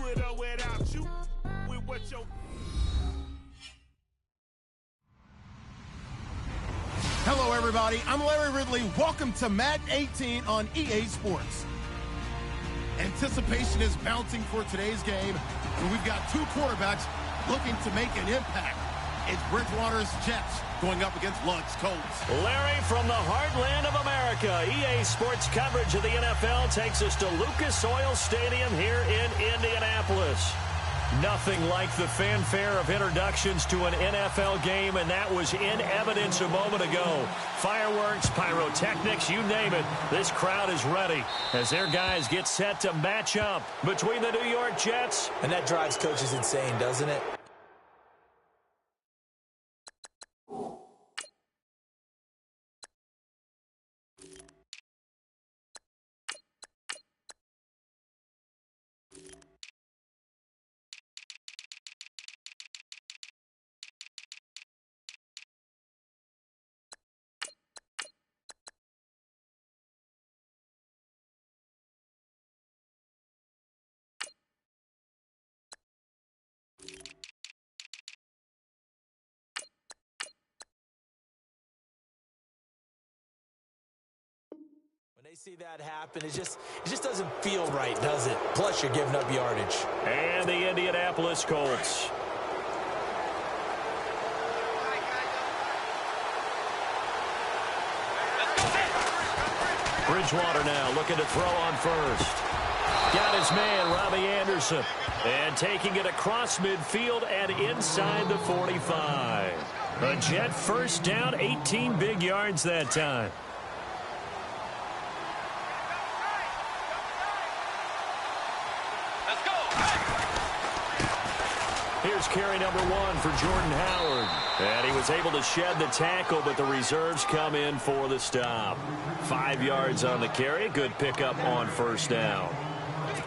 with or without you. With what your... Hello, everybody. I'm Larry Ridley. Welcome to Madden 18 on EA Sports. Anticipation is mounting for today's game, and we've got two quarterbacks looking to make an impact. It's Bridgewater's Jets going up against Luck's Colts. Larry, from the heartland of America, EA Sports coverage of the NFL takes us to Lucas Oil Stadium here in Indianapolis. Nothing like the fanfare of introductions to an NFL game, and that was in evidence a moment ago. Fireworks, pyrotechnics, you name it. This crowd is ready as their guys get set to match up between the New York Jets. And that drives coaches insane, doesn't it? When they see that happen, it just doesn't feel right, does it? Plus, you're giving up yardage. And the Indianapolis Colts. Bridgewater now looking to throw on first. Got his man, Robbie Anderson. And taking it across midfield and inside the 45. A Jet first down, 18 big yards that time. Here's carry number 1 for Jordan Howard. And he was able to shed the tackle, but the reserves come in for the stop. 5 yards on the carry. Good pickup on first down.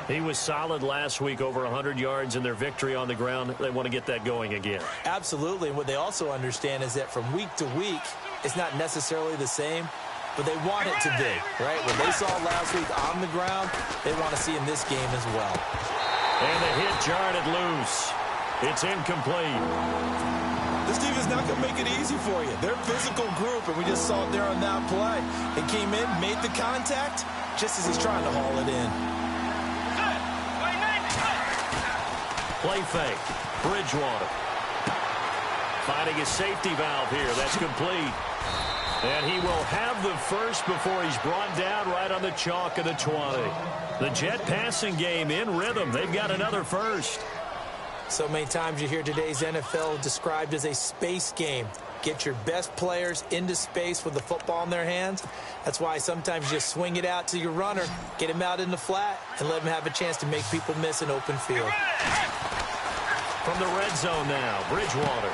He was solid last week, over 100 yards in their victory on the ground. They want to get that going again. Absolutely. And what they also understand is that from week to week, it's not necessarily the same, but they want it to be, right? What they saw last week on the ground, they want to see in this game as well. And the hit jarred it loose. It's incomplete. This team is not going to make it easy for you. They're a physical group, and we just saw it there on that play. They came in, made the contact, just as he's trying to haul it in. Play fake. Bridgewater. Finding a safety valve here. That's complete. And he will have the first before he's brought down right on the chalk of the 20. The Jet passing game in rhythm. They've got another first. So many times you hear today's NFL described as a space game. Get your best players into space with the football in their hands. That's why sometimes you just swing it out to your runner, get him out in the flat, and let him have a chance to make people miss an open field. From the red zone now, Bridgewater.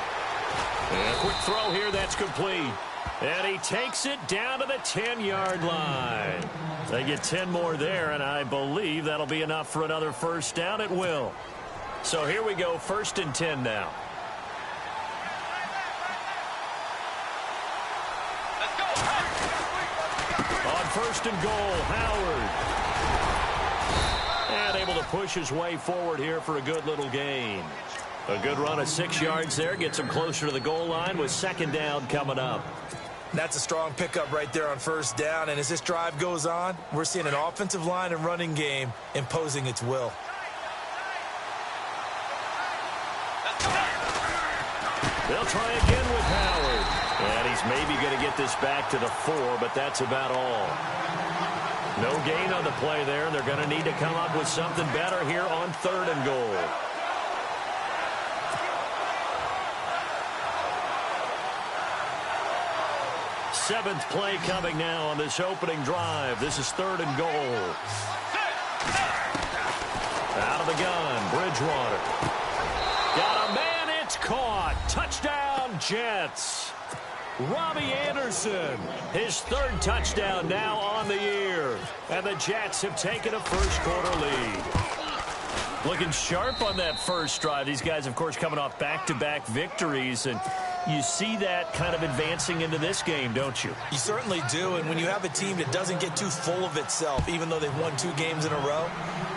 And a quick throw here, that's complete. And he takes it down to the 10-yard line. They get 10 more there, and I believe that'll be enough for another first down. It will. So here we go, 1st and 10 now. On 1st and goal, Howard. And able to push his way forward here for a good little gain. A good run of 6 yards there. Gets him closer to the goal line with 2nd down coming up. That's a strong pickup right there on first down. And as this drive goes on, we're seeing an offensive line and running game imposing its will. They'll try again with Howard. And he's maybe going to get this back to the 4, but that's about all. No gain on the play there. They're going to need to come up with something better here on 3rd and goal. Seventh play coming now on this opening drive. This is 3rd and goal. Out of the gun, Bridgewater. Got a man, it's caught. Touchdown, Jets. Robbie Anderson, his 3rd touchdown now on the year. And the Jets have taken a first-quarter lead. Looking sharp on that first drive. These guys, of course, coming off back-to-back victories. And You see that kind of advancing into this game, don't you? You certainly do, and when you have a team that doesn't get too full of itself, even though they've won 2 games in a row,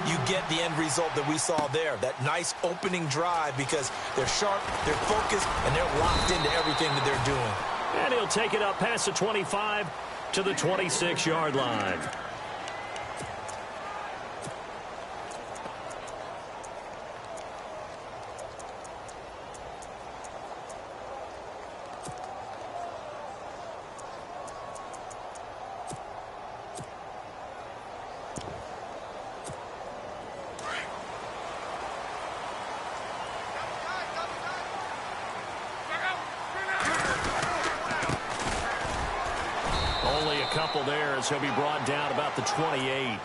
you get the end result that we saw there, that nice opening drive, because they're sharp, they're focused, and they're locked into everything that they're doing. And he'll take it up past the 25 to the 26-yard line. Couple there as he'll be brought down about the 28.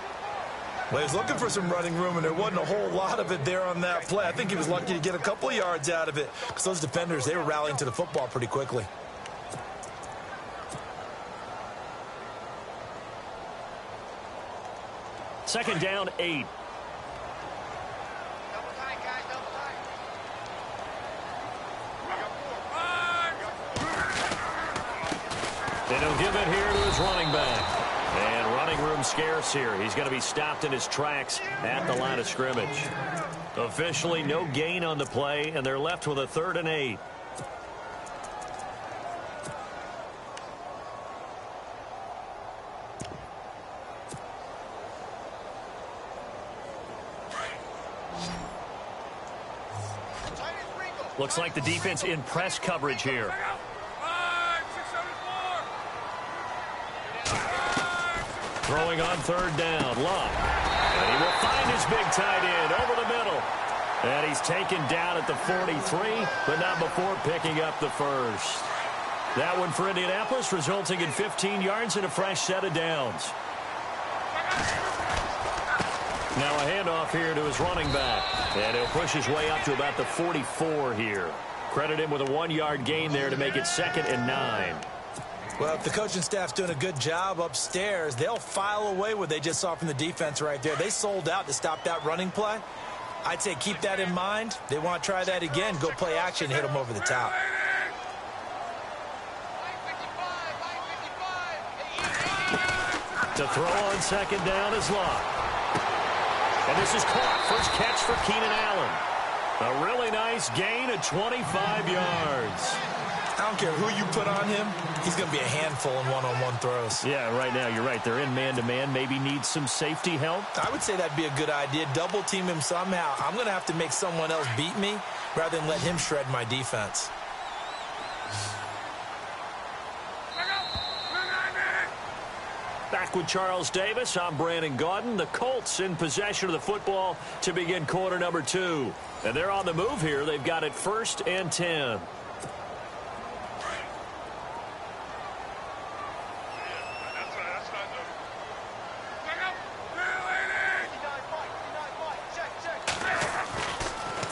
Well, he was looking for some running room, and there wasn't a whole lot of it there on that play. I think he was lucky to get a couple of yards out of it because those defenders, they were rallying to the football pretty quickly. Second down, 8. They don't give it here to his running back. And running room scarce here. He's going to be stopped in his tracks at the line of scrimmage. Officially no gain on the play, and they're left with a 3rd and 8. Looks like the defense in press coverage here. Throwing on 3rd down, Love. And he will find his big tight end over the middle. And he's taken down at the 43, but not before picking up the 1st. That one for Indianapolis, resulting in 15 yards and a fresh set of downs. Now a handoff here to his running back. And he'll push his way up to about the 44 here. Credit him with a 1-yard gain there to make it 2nd and 9. Well, if the coaching staff's doing a good job upstairs, they'll file away what they just saw from the defense right there. They sold out to stop that running play. I'd say keep that in mind. They want to try that again. Go play action, hit them over the top. To throw on 2nd down is Love. And this is caught. First catch for Keenan Allen. A really nice gain of 25 yards. I don't care who you put on him. He's going to be a handful in one-on-one throws. Yeah, right now, you're right. They're in man-to-man. Maybe needs some safety help. I would say that'd be a good idea. Double team him somehow. I'm going to have to make someone else beat me rather than let him shred my defense. Back with Charles Davis. I'm Brandon Gaudin. The Colts in possession of the football to begin quarter number 2. And they're on the move here. They've got it 1st and 10.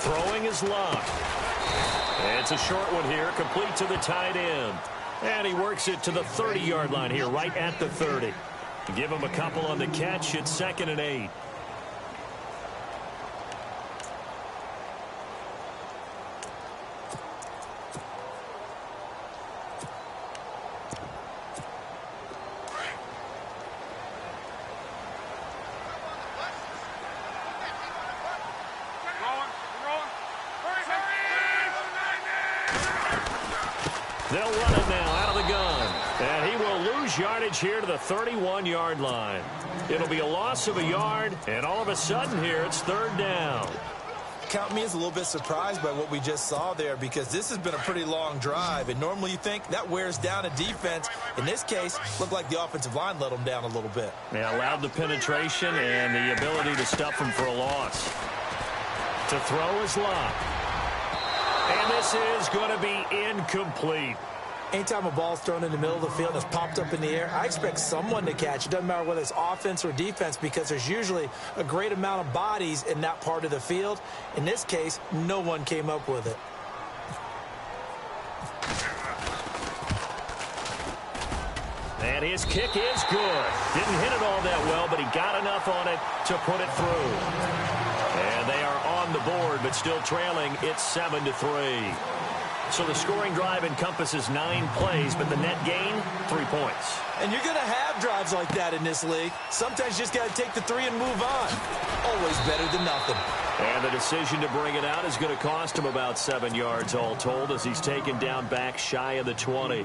Throwing is Love. It's a short one here, complete to the tight end. And he works it to the 30-yard line here, right at the 30. Give him a couple on the catch. It's 2nd and 8. They'll run it now out of the gun. And he will lose yardage here to the 31-yard line. It'll be a loss of a yard, and all of a sudden here it's 3rd down. Count me as a little bit surprised by what we just saw there, because this has been a pretty long drive, and normally you think that wears down a defense. In this case, looked like the offensive line let them down a little bit. Yeah, allowed the penetration and the ability to stuff them for a loss. To throw is Love. And this is going to be incomplete. Anytime a ball's thrown in the middle of the field and it's popped up in the air, I expect someone to catch. It doesn't matter whether it's offense or defense, because there's usually a great amount of bodies in that part of the field. In this case, no one came up with it. And his kick is good. Didn't hit it all that well, but he got enough on it to put it through. And they are on the board, but still trailing. It's 7-3. So the scoring drive encompasses 9 plays, but the net gain, 3 points. And you're going to have drives like that in this league. Sometimes you just got to take the 3 and move on. Always better than nothing. And the decision to bring it out is going to cost him about 7 yards all told as he's taken down back shy of the 20.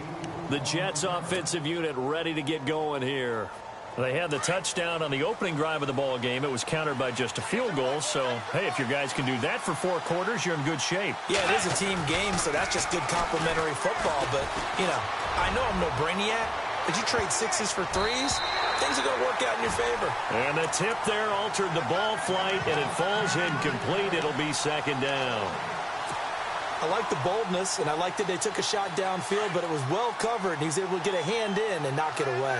The Jets offensive unit ready to get going here. They had the touchdown on the opening drive of the ball game. It was countered by just a field goal. So, hey, if your guys can do that for 4 quarters, you're in good shape. Yeah, it is a team game, so that's just good complimentary football. But, you know, I know I'm no brainiac, but you trade 6s for 3s, things are going to work out in your favor. And the tip there altered the ball flight, and it falls incomplete. It'll be 2nd down. I like the boldness, and I like that they took a shot downfield, but it was well covered, and he was able to get a hand in and knock it away.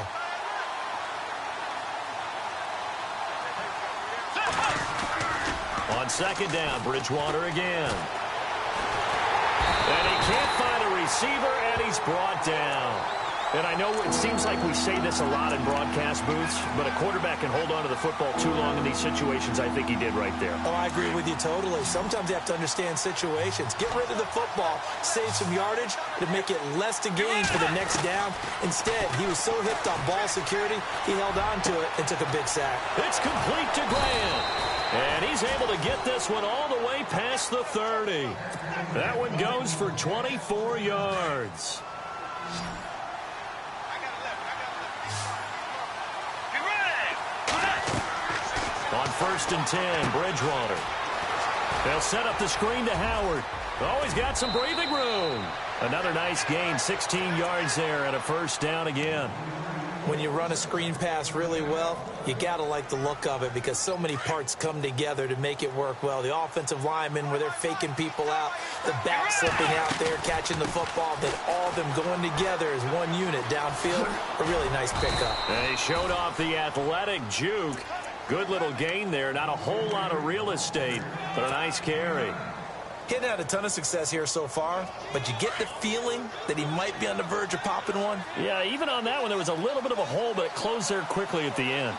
On 2nd down, Bridgewater again. And he can't find a receiver, and he's brought down. And I know it seems like we say this a lot in broadcast booths, but a quarterback can hold on to the football too long in these situations. I think he did right there. Oh, I agree with you totally. Sometimes you have to understand situations. Get rid of the football, save some yardage to make it less to gain for the next down. Instead, he was so hipped on ball security, he held on to it and took a big sack. It's complete to Graham. And he's able to get this one all the way past the 30. That one goes for 24 yards. On 1st and 10, Bridgewater. They'll set up the screen to Howard. Always got some breathing room. Another nice gain, 16 yards there and a 1st down again. When you run a screen pass really well, you got to like the look of it because so many parts come together to make it work well. The offensive linemen, where they're faking people out, the back slipping out there, catching the football, then all of them going together as one unit downfield. A really nice pickup. And he showed off the athletic juke. Good little gain there. Not a whole lot of real estate, but a nice carry. He hadn't had a ton of success here so far, but you get the feeling that he might be on the verge of popping one. Yeah, even on that one, there was a little bit of a hole, but it closed there quickly at the end.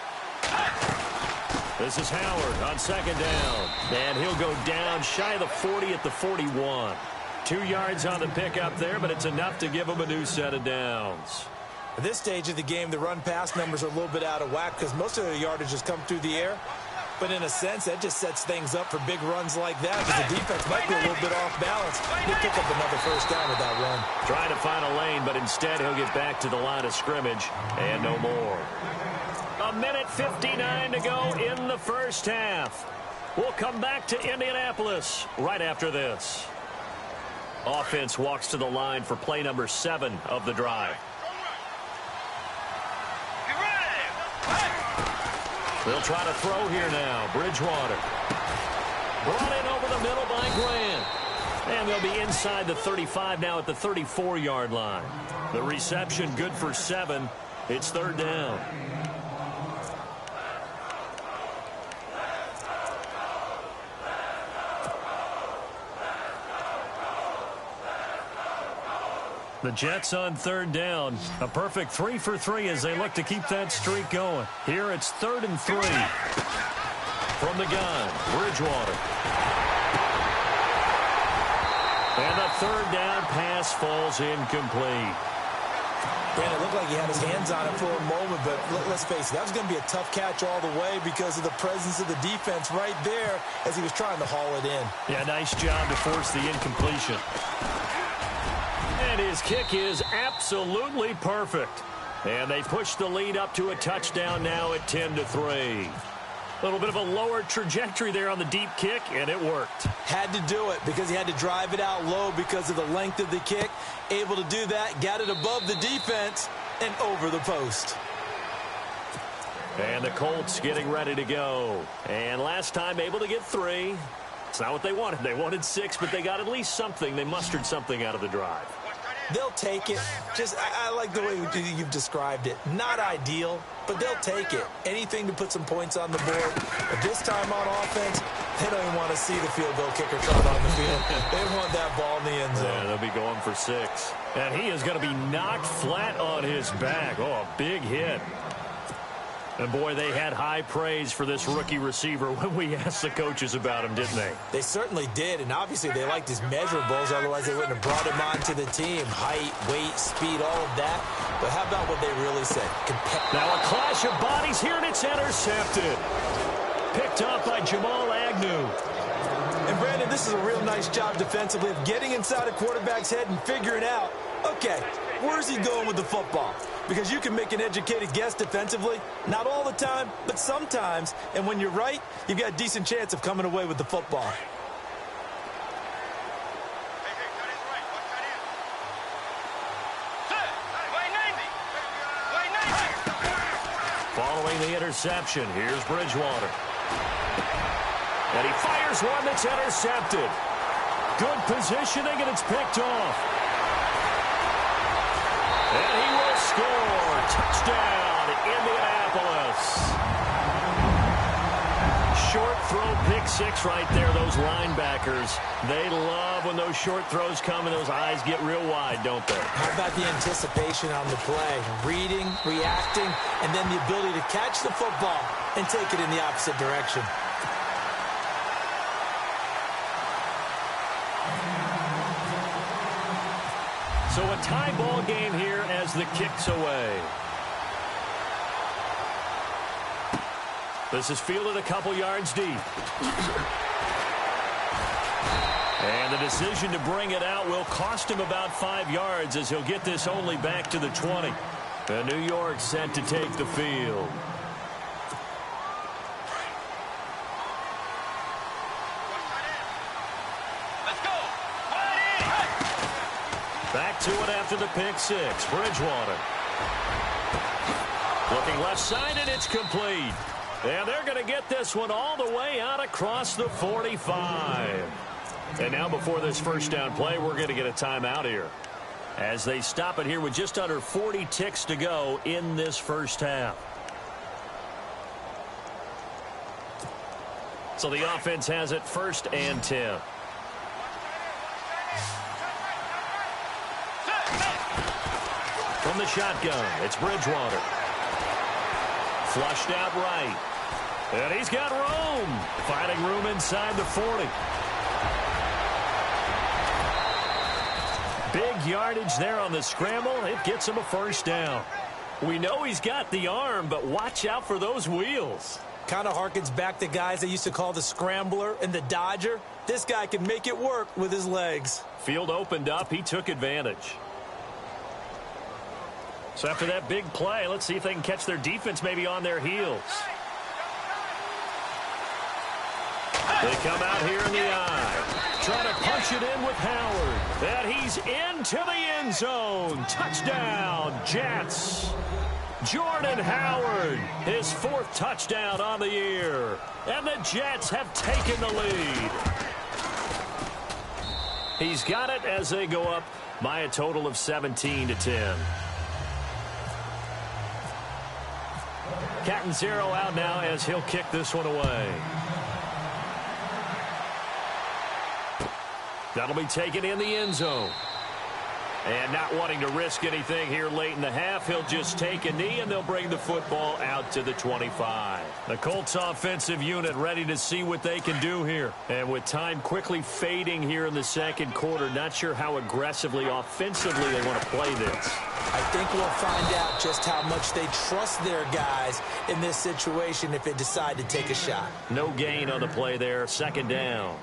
This is Howard on 2nd down, and he'll go down shy of the 40 at the 41. 2 yards on the pickup there, but it's enough to give him a new set of downs. At this stage of the game, the run-pass numbers are a little bit out of whack because most of their yardage has come through the air. But in a sense, that just sets things up for big runs like that because the defense might be a little bit off balance. He'll pick up another 1st down with that run. Trying to find a lane, but instead he'll get back to the line of scrimmage and no more. 1:59 to go in the 1st half. We'll come back to Indianapolis right after this. Offense walks to the line for play number 7 of the drive. They'll try to throw here now. Bridgewater. Brought in over the middle by Grant. And they'll be inside the 35 now at the 34-yard line. The reception good for 7. It's 3rd down. The Jets on 3rd down. A perfect 3 for 3 as they look to keep that streak going. Here it's 3rd and 3. From the gun, Bridgewater. And the 3rd down pass falls incomplete. Brandon, it looked like he had his hands on it for a moment, but let's face it, that was going to be a tough catch all the way because of the presence of the defense right there as he was trying to haul it in. Yeah, nice job to force the incompletion. And his kick is absolutely perfect. And they push the lead up to a touchdown now at 10-3. A little bit of a lower trajectory there on the deep kick, and it worked. Had to do it because he had to drive it out low because of the length of the kick. Able to do that, got it above the defense, and over the post. And the Colts getting ready to go. And last time able to get 3. It's not what they wanted. They wanted 6, but they got at least something. They mustered something out of the drive. They'll take it. I like the way you've described it. Not ideal, but they'll take it. Anything to put some points on the board. But this time on offense, they don't even want to see the field goal kicker trot on the field. They want that ball in the end zone. Yeah, they'll be going for 6. And he is going to be knocked flat on his back. Oh, a big hit. And, boy, they had high praise for this rookie receiver when we asked the coaches about him, didn't they? They certainly did, and obviously they liked his measurables, otherwise they wouldn't have brought him onto the team. Height, weight, speed, all of that. But how about what they really said? Now a clash of bodies here, and it's intercepted. Picked off by Jamal Agnew. And, Brandon, this is a real nice job defensively of getting inside a quarterback's head and figuring out, okay, where's he going with the football? Because you can make an educated guess defensively, not all the time, but sometimes. And when you're right, you've got a decent chance of coming away with the football. Following the interception, here's Bridgewater. And he fires one that's intercepted. Good positioning, and it's picked off. And he will score. Touchdown, Indianapolis. Short throw, pick six right there. Those linebackers, they love when those short throws come and those eyes get real wide, don't they? How about the anticipation on the play? Reading, reacting, and then the ability to catch the football and take it in the opposite direction. So a tie ball game here as the kick's away. This is fielded a couple yards deep. And the decision to bring it out will cost him about 5 yards as he'll get this only back to the 20. And New York set to take the field. Back to it after the pick six. Bridgewater. Looking left side, and it's complete. And they're going to get this one all the way out across the 45. And now before this first down play, we're going to get a timeout here, as they stop it here with just under 40 ticks to go in this first half. So the offense has it 1st and 10. From the shotgun, it's Bridgewater. Flushed out right. And he's got room. Finding room inside the 40. Big yardage there on the scramble. It gets him a first down. We know he's got the arm, but watch out for those wheels. Kind of harkens back to guys they used to call the scrambler and the dodger. This guy can make it work with his legs. Field opened up. He took advantage. So after that big play, let's see if they can catch their defense maybe on their heels. They come out here in the eye. Trying to punch it in with Howard. And he's into the end zone. Touchdown, Jets. Jordan Howard, his 4th touchdown on the year. And the Jets have taken the lead. He's got it as they go up by a total of 17-10. Catanzaro out now as he'll kick this one away. That'll be taken in the end zone. And not wanting to risk anything here late in the half, he'll just take a knee, and they'll bring the football out to the 25. The Colts offensive unit ready to see what they can do here. And with time quickly fading here in the second quarter, not sure how aggressively, offensively they want to play this. I think we'll find out just how much they trust their guys in this situation if they decide to take a shot. No gain on the play there. 2nd down.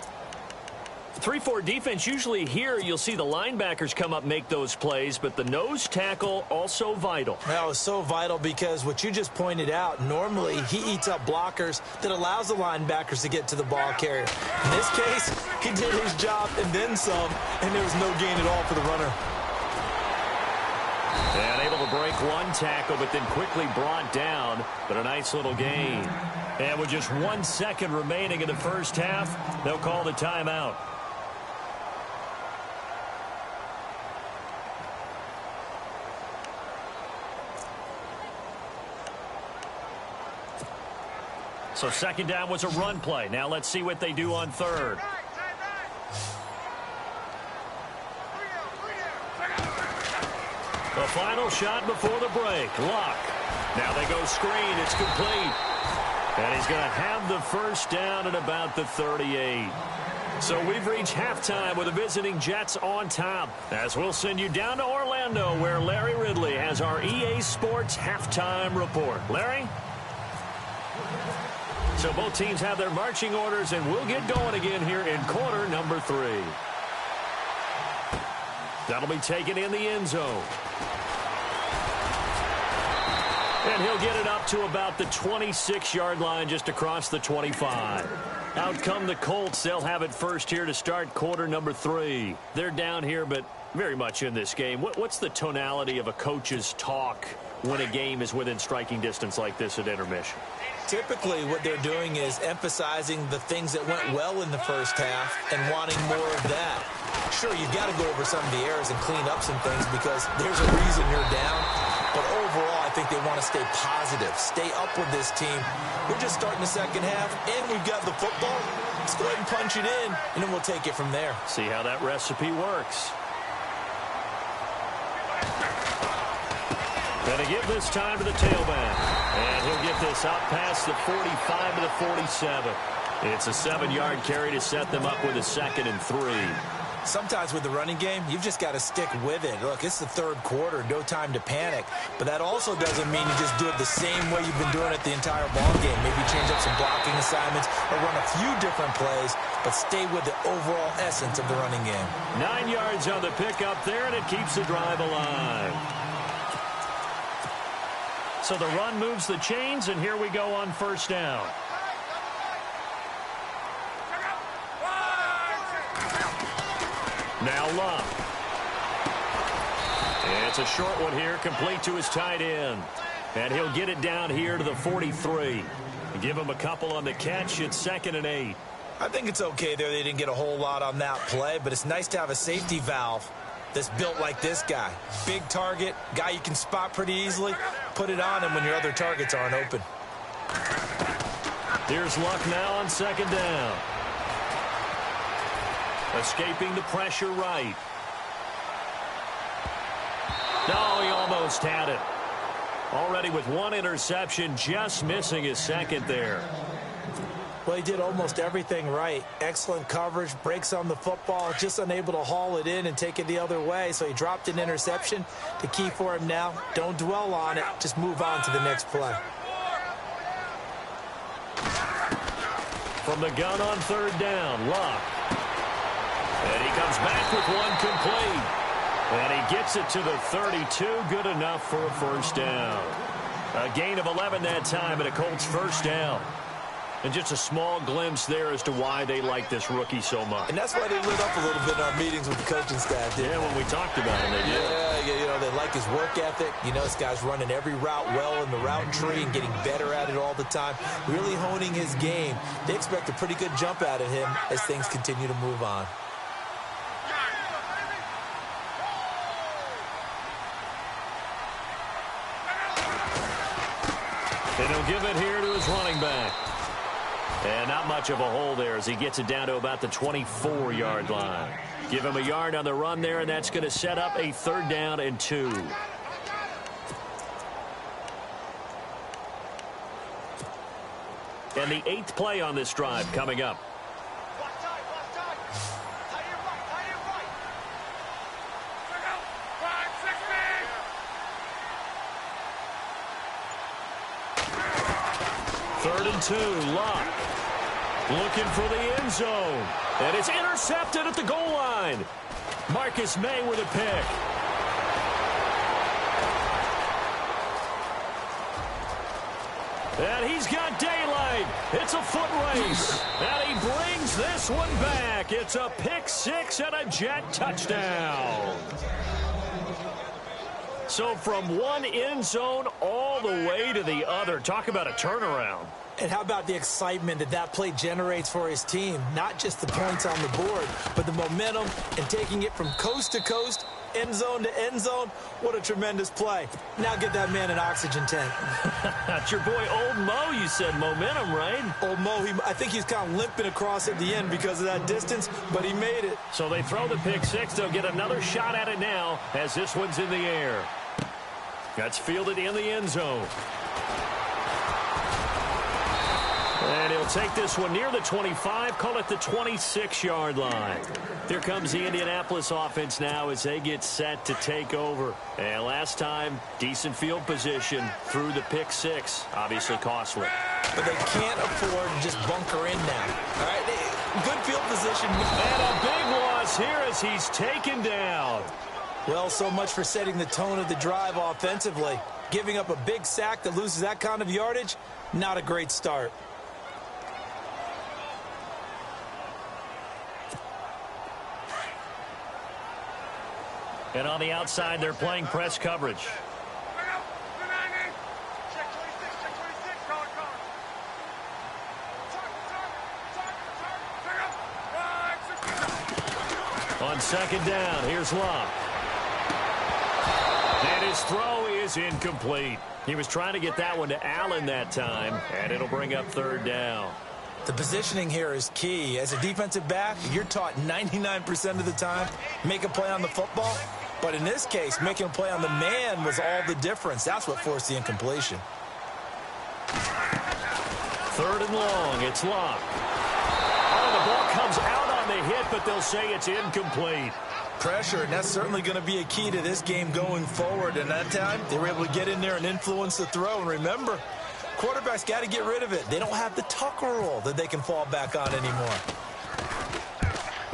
3-4 defense, usually here you'll see the linebackers come up, make those plays, but the nose tackle also vital. Well, it's so vital because what you just pointed out, normally he eats up blockers that allows the linebackers to get to the ball carrier. In this case, he did his job and then some, and there was no gain at all for the runner. And able to break one tackle, but then quickly brought down, but a nice little gain. And with just 1 second remaining in the first half, they'll call the timeout. So 2nd down was a run play. Now let's see what they do on 3rd. The final shot before the break. Luck. Now they go screen. It's complete. And he's going to have the first down at about the 38. So we've reached halftime with the visiting Jets on top. As we'll send you down to Orlando, where Larry Ridley has our EA Sports halftime report. Larry? So both teams have their marching orders, and we'll get going again here in quarter number 3. That'll be taken in the end zone. And he'll get it up to about the 26-yard line, just across the 25. Out come the Colts. They'll have it first here to start quarter number 3. They're down here, but very much in this game. What's the tonality of a coach's talk when a game is within striking distance like this at intermission? Typically, what they're doing is emphasizing the things that went well in the first half and wanting more of that. Sure, you've got to go over some of the errors and clean up some things because there's a reason you're down. But overall, I think they want to stay positive, stay up with this team. We're just starting the second half, and we've got the football. Let's go ahead and punch it in, and then we'll take it from there. See how that recipe works. Going to give this time to the tailback. And he'll get this out past the 45 to the 47. It's a 7-yard carry to set them up with a 2nd and 3. Sometimes with the running game, you've just got to stick with it. Look, it's the third quarter, no time to panic. But that also doesn't mean you just do it the same way you've been doing it the entire ball game. Maybe change up some blocking assignments or run a few different plays, but stay with the overall essence of the running game. 9 yards on the pickup there, and it keeps the drive alive. So the run moves the chains, and here we go on first down. Now Luck. It's a short one here, complete to his tight end. And he'll get it down here to the 43. Give him a couple on the catch. It's 2nd and 8. I think it's okay there. They didn't get a whole lot on that play, but it's nice to have a safety valve that's built like this guy. Big target, guy you can spot pretty easily. Put it on him when your other targets aren't open. Here's Luck now on 2nd down. Escaping the pressure right. No, he almost had it. Already with 1 interception, just missing his 2nd there. Well, he did almost everything right. Excellent coverage, breaks on the football, just unable to haul it in and take it the other way. So he dropped an interception. The key for him now, don't dwell on it. Just move on to the next play. From the gun on 3rd down, Luck. And he comes back with 1 complete. And he gets it to the 32. Good enough for a first down. A gain of 11 that time and a Colts first down. And just a small glimpse there as to why they like this rookie so much. And that's why they lit up a little bit in our meetings with the coaching staff. Yeah, when we talked about him, they did. Yeah, you know, they like his work ethic. You know, this guy's running every route well in the route tree and getting better at it all the time. Really honing his game. They expect a pretty good jump out of him as things continue to move on. And he'll give it here to his running back. And not much of a hole there as he gets it down to about the 24-yard line. Give him a yard on the run there, and that's going to set up a 3rd down and 2. And the 8th play on this drive coming up. Third and 2, Luck. Looking for the end zone. And it's intercepted at the goal line. Marcus May with a pick. And he's got daylight. It's a foot race. And he brings this one back. It's a pick 6 and a Jet touchdown. So from one end zone all the way to the other. Talk about a turnaround. And how about the excitement that that play generates for his team? Not just the points on the board, but the momentum and taking it from coast to coast, end zone to end zone. What a tremendous play. Now get that man an oxygen tank. That's your boy Old Mo. You said momentum, right? Old Mo, I think he's kind of limping across at the end because of that distance, but he made it. So they throw the pick 6. They'll get another shot at it now as this one's in the air. That's fielded in the end zone. And he'll take this one near the 25, call it the 26-yard line. Here comes the Indianapolis offense now as they get set to take over. And last time, decent field position through the pick six. Obviously costly. But they can't afford to just bunker in now. All right, good field position. And a big loss here as he's taken down. Well, so much for setting the tone of the drive offensively. Giving up a big sack that loses that kind of yardage, not a great start. And on the outside, they're playing press coverage. On second down, here's Locke. And his throw is incomplete. He was trying to get that one to Allen that time, and it'll bring up third down. The positioning here is key. As a defensive back, you're taught 99% of the time, make a play on the football. But in this case, making a play on the man was all the difference. That's what forced the incompletion. Third and long, it's Locke. Oh, the ball comes out on the hit, but they'll say it's incomplete. Pressure, and that's certainly going to be a key to this game going forward. And that time, they were able to get in there and influence the throw. And remember, quarterbacks got to get rid of it. They don't have the Tucker rule that they can fall back on anymore.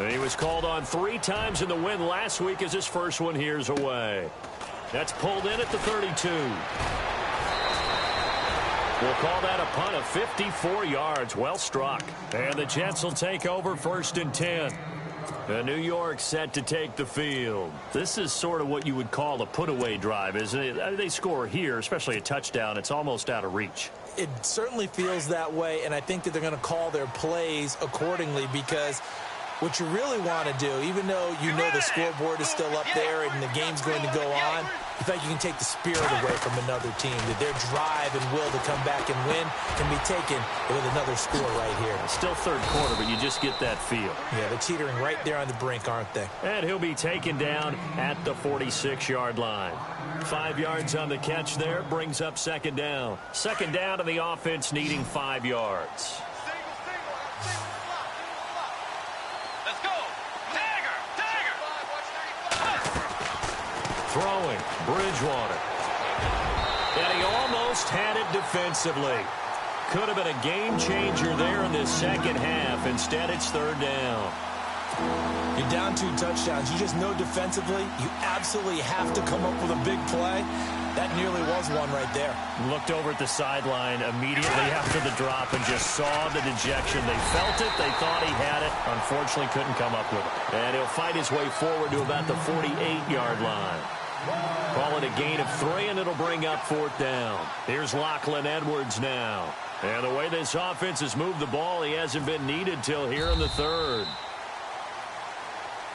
He was called on 3 times in the win last week as his first one here's away. That's pulled in at the 32. We'll call that a punt of 54 yards. Well struck. And the Jets will take over 1st and 10. New York set to take the field. This is sort of what you would call a put-away drive, isn't it? They score here, especially a touchdown. It's almost out of reach. It certainly feels that way, and I think that they're going to call their plays accordingly because what you really want to do, even though you know the scoreboard is still up there and the game's going to go on, you think you can take the spirit away from another team, that their drive and will to come back and win can be taken with another score right here. Still third quarter, but you just get that feel. Yeah, they're teetering right there on the brink, aren't they? And he'll be taken down at the 46-yard line. 5 yards on the catch there, brings up second down. Second down to the offense needing 5 yards. Throwing, Bridgewater. And he almost had it defensively. Could have been a game changer there in this second half. Instead, it's third down. You're down 2 touchdowns. You just know defensively you absolutely have to come up with a big play. That nearly was one right there. Looked over at the sideline immediately after the drop and just saw the dejection. They felt it. They thought he had it. Unfortunately, couldn't come up with it. And he'll fight his way forward to about the 48-yard line. Call it a gain of 3, and it'll bring up 4th down. Here's Lachlan Edwards now. And the way this offense has moved the ball, he hasn't been needed till here in the 3rd.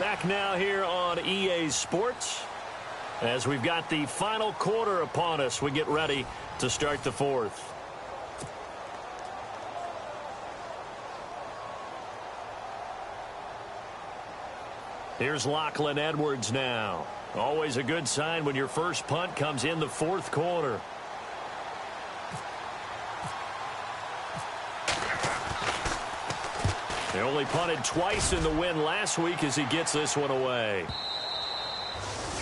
Back now here on EA Sports. As we've got the final quarter upon us, we get ready to start the 4th. Here's Lachlan Edwards now. Always a good sign when your first punt comes in the 4th quarter. They only punted twice in the win last week as he gets this one away.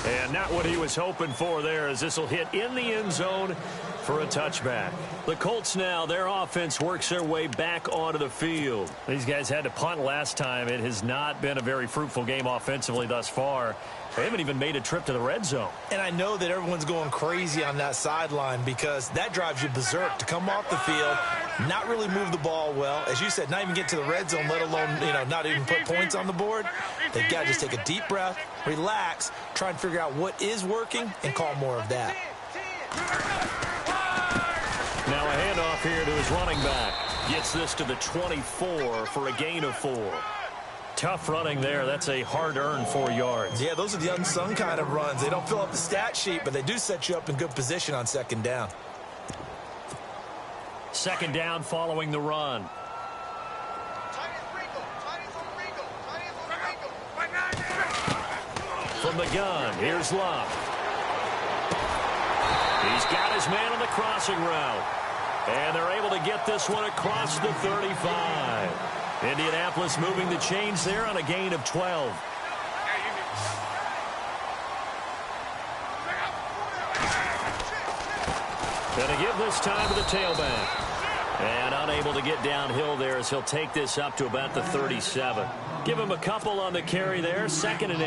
And not what he was hoping for there, as this will hit in the end zone for a touchback. The Colts now, their offense works their way back onto the field. These guys had to punt last time. It has not been a very fruitful game offensively thus far. They haven't even made a trip to the red zone. And I know that everyone's going crazy on that sideline because that drives you berserk to come off the field, not really move the ball well. As you said, not even get to the red zone, let alone, not even put points on the board. They've got to just take a deep breath, relax, try and figure out what is working, and call more of that. Now a handoff here to his running back. Gets this to the 24 for a gain of 4. Tough running there. That's a hard-earned 4 yards. Yeah, those are the unsung kind of runs. They don't fill up the stat sheet, but they do set you up in good position on second down. Second down following the run. From the gun, here's Love. He's got his man on the crossing route. And they're able to get this one across the 35. Indianapolis moving the chains there on a gain of 12. Going to give this time to the tailback. And unable to get downhill there as he'll take this up to about the 37. Give him a couple on the carry there, 2nd and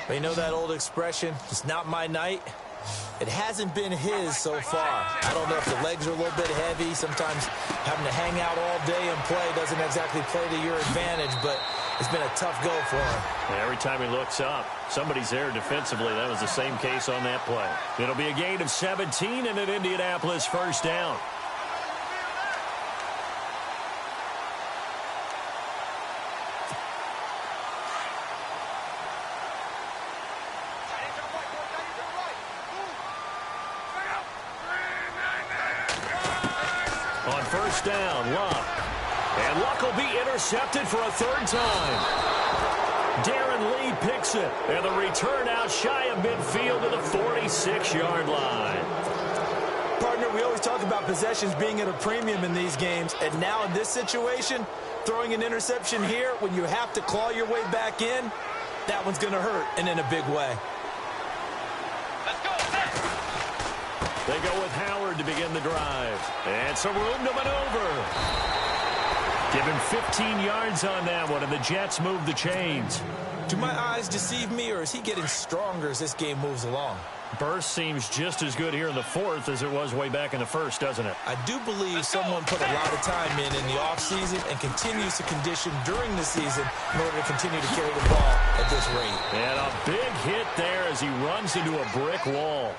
8. You know that old expression, it's not my night? It hasn't been his so far. I don't know if the legs are a little bit heavy. Sometimes having to hang out all day and play doesn't exactly play to your advantage, but it's been a tough go for him. Every time he looks up, somebody's there defensively. That was the same case on that play. It'll be a gain of 17 and an Indianapolis first down. On first down, Luck. And Luck will be intercepted for a 3rd time. Darren Lee picks it. And the return out shy of midfield to the 46-yard line. Partner, we always talk about possessions being at a premium in these games. And now in this situation, throwing an interception here when you have to claw your way back in, that one's going to hurt, and in a big way. They go with Howard to begin the drive. And some room to maneuver. Give him 15 yards on that one, and the Jets move the chains. Do my eyes deceive me, or is he getting stronger as this game moves along? Burst seems just as good here in the 4th as it was way back in the 1st, doesn't it? I do believe someone put a lot of time in the offseason and continues to condition during the season in order to continue to carry the ball at this rate. And a big hit there as he runs into a brick wall.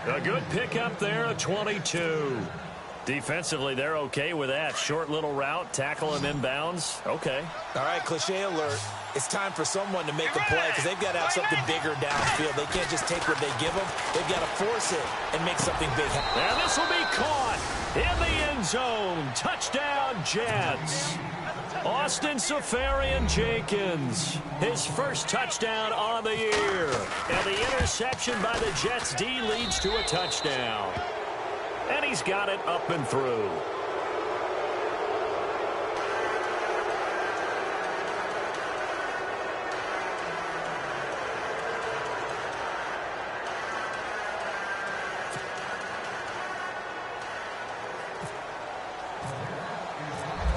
A good pickup there, a 22. Defensively, they're okay with that. Short little route, tackle him inbounds. Okay. All right, cliche alert. It's time for someone to make a play because they've got to have something bigger downfield. They can't just take what they give them. They've got to force it and make something big happen. And this will be caught in the end zone. Touchdown, Jets. Austin Safarian-Jenkins, his first touchdown on the year. And the interception by the Jets D leads to a touchdown. And he's got it up and through.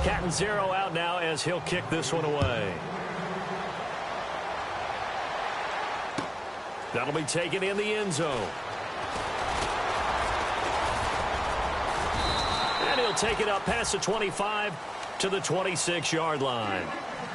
Cat and zero out now as he'll kick this one away. That'll be taken in the end zone. And he'll take it up past the 25 to the 26-yard line.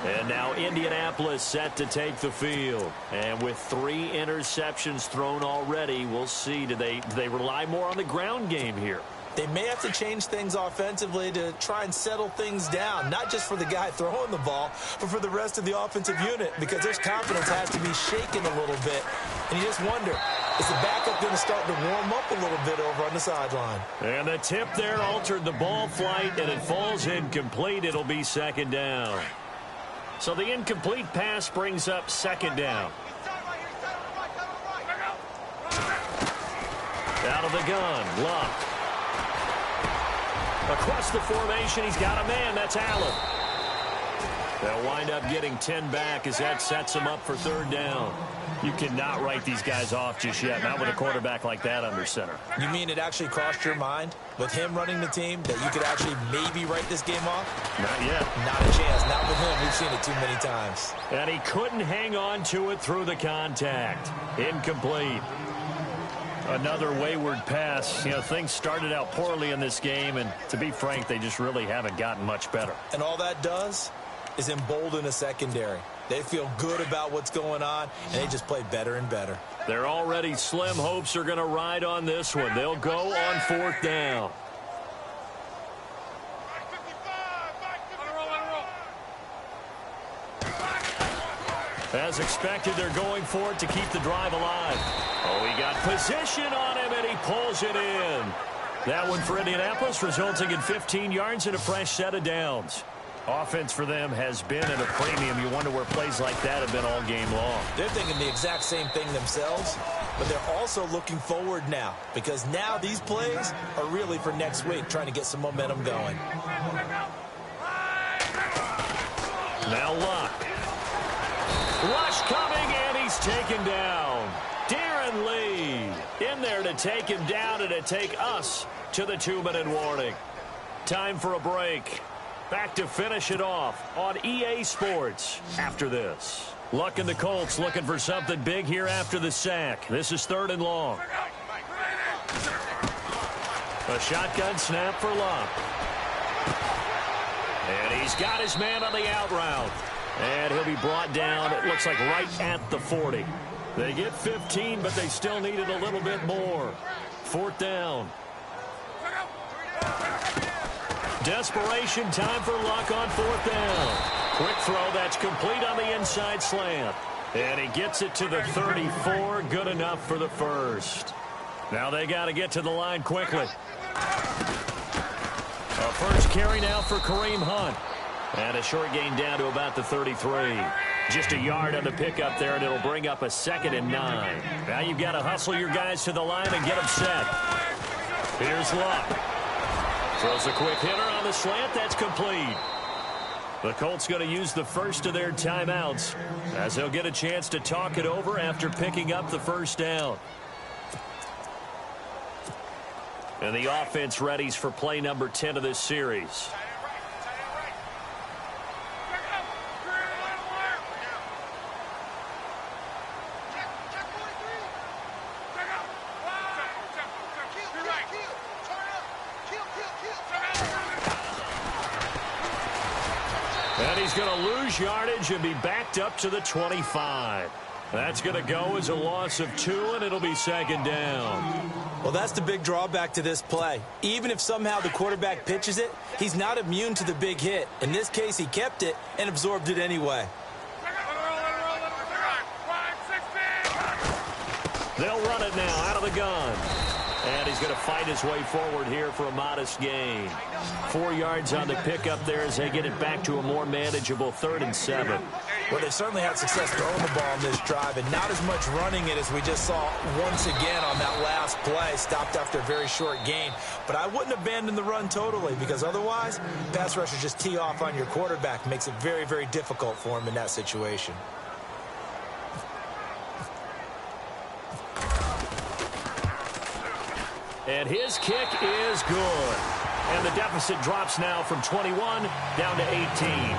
And now Indianapolis set to take the field. And with 3 interceptions thrown already, we'll see. Do they rely more on the ground game here? They may have to change things offensively to try and settle things down, not just for the guy throwing the ball, but for the rest of the offensive unit, because their confidence has to be shaken a little bit. And you just wonder, is the backup going to start to warm up a little bit over on the sideline? And the tip there altered the ball flight, and it falls incomplete. It'll be 2nd down. So the incomplete pass brings up 2nd down. Out of the gun, Luck. Across the formation, he's got a man. That's Allen. They'll wind up getting 10 back as that sets him up for 3rd down. You cannot write these guys off just yet, not with a quarterback like that under center. You mean it actually crossed your mind with him running the team that you could actually maybe write this game off? Not yet. Not a chance. Not with him. We've seen it too many times. And he couldn't hang on to it through the contact. Incomplete. Another wayward pass. You know, things started out poorly in this game, and to be frank, they just really haven't gotten much better. And all that does is embolden a secondary. They feel good about what's going on, and they just play better and better. Their already slim hopes are going to ride on this one. They'll go on 4th down. As expected, they're going for it to keep the drive alive. Oh, he got position on him, and he pulls it in. That one for Indianapolis, resulting in 15 yards and a fresh set of downs. Offense for them has been at a premium. You wonder where plays like that have been all game long. They're thinking the exact same thing themselves, but they're also looking forward now because now these plays are really for next week, trying to get some momentum going. Now Luck. Rush coming, and he's taken down. Darren Lee in there to take him down and to take us to the 2-minute warning. Time for a break. Back to finish it off on EA Sports after this. Luck and the Colts looking for something big here after the sack. This is 3rd and long. A shotgun snap for Luck. And he's got his man on the out route. And he'll be brought down, it looks like right at the 40. They get 15, but they still needed a little bit more. 4th down. Desperation time for Luck on 4th down. Quick throw, that's complete on the inside slant. And he gets it to the 34, good enough for the first. Now they got to get to the line quickly. A first carry now for Kareem Hunt. And a short gain down to about the 33. Just a yard on the pickup there, and it'll bring up a 2nd and 9. Now you've got to hustle your guys to the line and get them set. Here's Luck. Throws a quick hitter on the slant. That's complete. The Colts going to use the first of their timeouts as they'll get a chance to talk it over after picking up the first down. And the offense readies for play number 10 of this series. And he's going to lose yardage and be backed up to the 25. That's going to go as a loss of 2, and it'll be 2nd down. Well, that's the big drawback to this play. Even if somehow the quarterback pitches it, he's not immune to the big hit. In this case, he kept it and absorbed it anyway. They'll run it now out of the gun. And he's going to fight his way forward here for a modest gain. 4 yards on the pickup there as they get it back to a more manageable 3rd and 7. Well, they certainly had success throwing the ball on this drive, and not as much running it as we just saw once again on that last play. Stopped after a very short gain. But I wouldn't abandon the run totally, because otherwise, pass rushers just tee off on your quarterback. Makes it very, very difficult for him in that situation. And his kick is good. And the deficit drops now from 21 down to 18.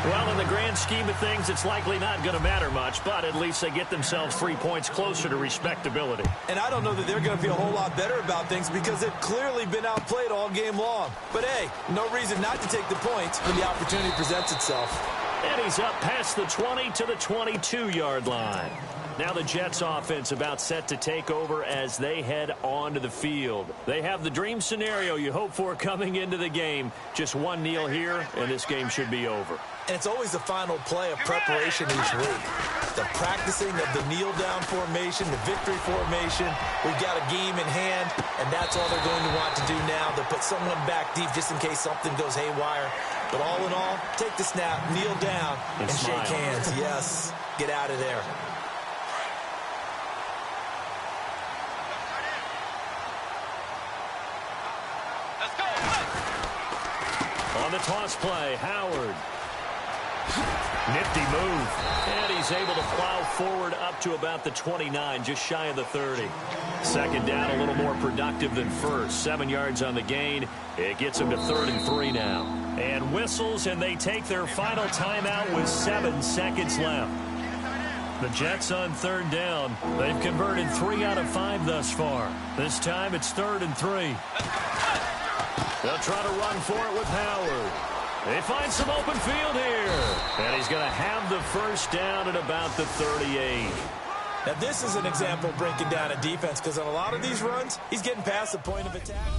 Well, in the grand scheme of things, it's likely not going to matter much, but at least they get themselves 3 points closer to respectability. And I don't know that they're going to feel a whole lot better about things because they've clearly been outplayed all game long. But, hey, no reason not to take the points when the opportunity presents itself. And he's up past the 20 to the 22-yard line. Now the Jets offense about set to take over as they head onto the field. They have the dream scenario you hope for coming into the game. Just one kneel here, and this game should be over. And it's always the final play of preparation each week. The practicing of the kneel-down formation, the victory formation. We've got a game in hand, and that's all they're going to want to do now. They'll put someone back deep just in case something goes haywire. But all in all, take the snap, kneel down, and shake hands. Yes, get out of there. On the toss play, Howard. Nifty move. And he's able to plow forward up to about the 29, just shy of the 30. 2nd down, a little more productive than first. 7 yards on the gain. It gets him to 3rd and 3 now. And whistles, and they take their final timeout with 7 seconds left. The Jets on 3rd down. They've converted 3 out of 5 thus far. This time it's 3rd and 3. They'll try to run for it with Howard. They find some open field here. And he's going to have the first down at about the 38. Now, this is an example of breaking down a defense because on a lot of these runs, he's getting past the point of attack.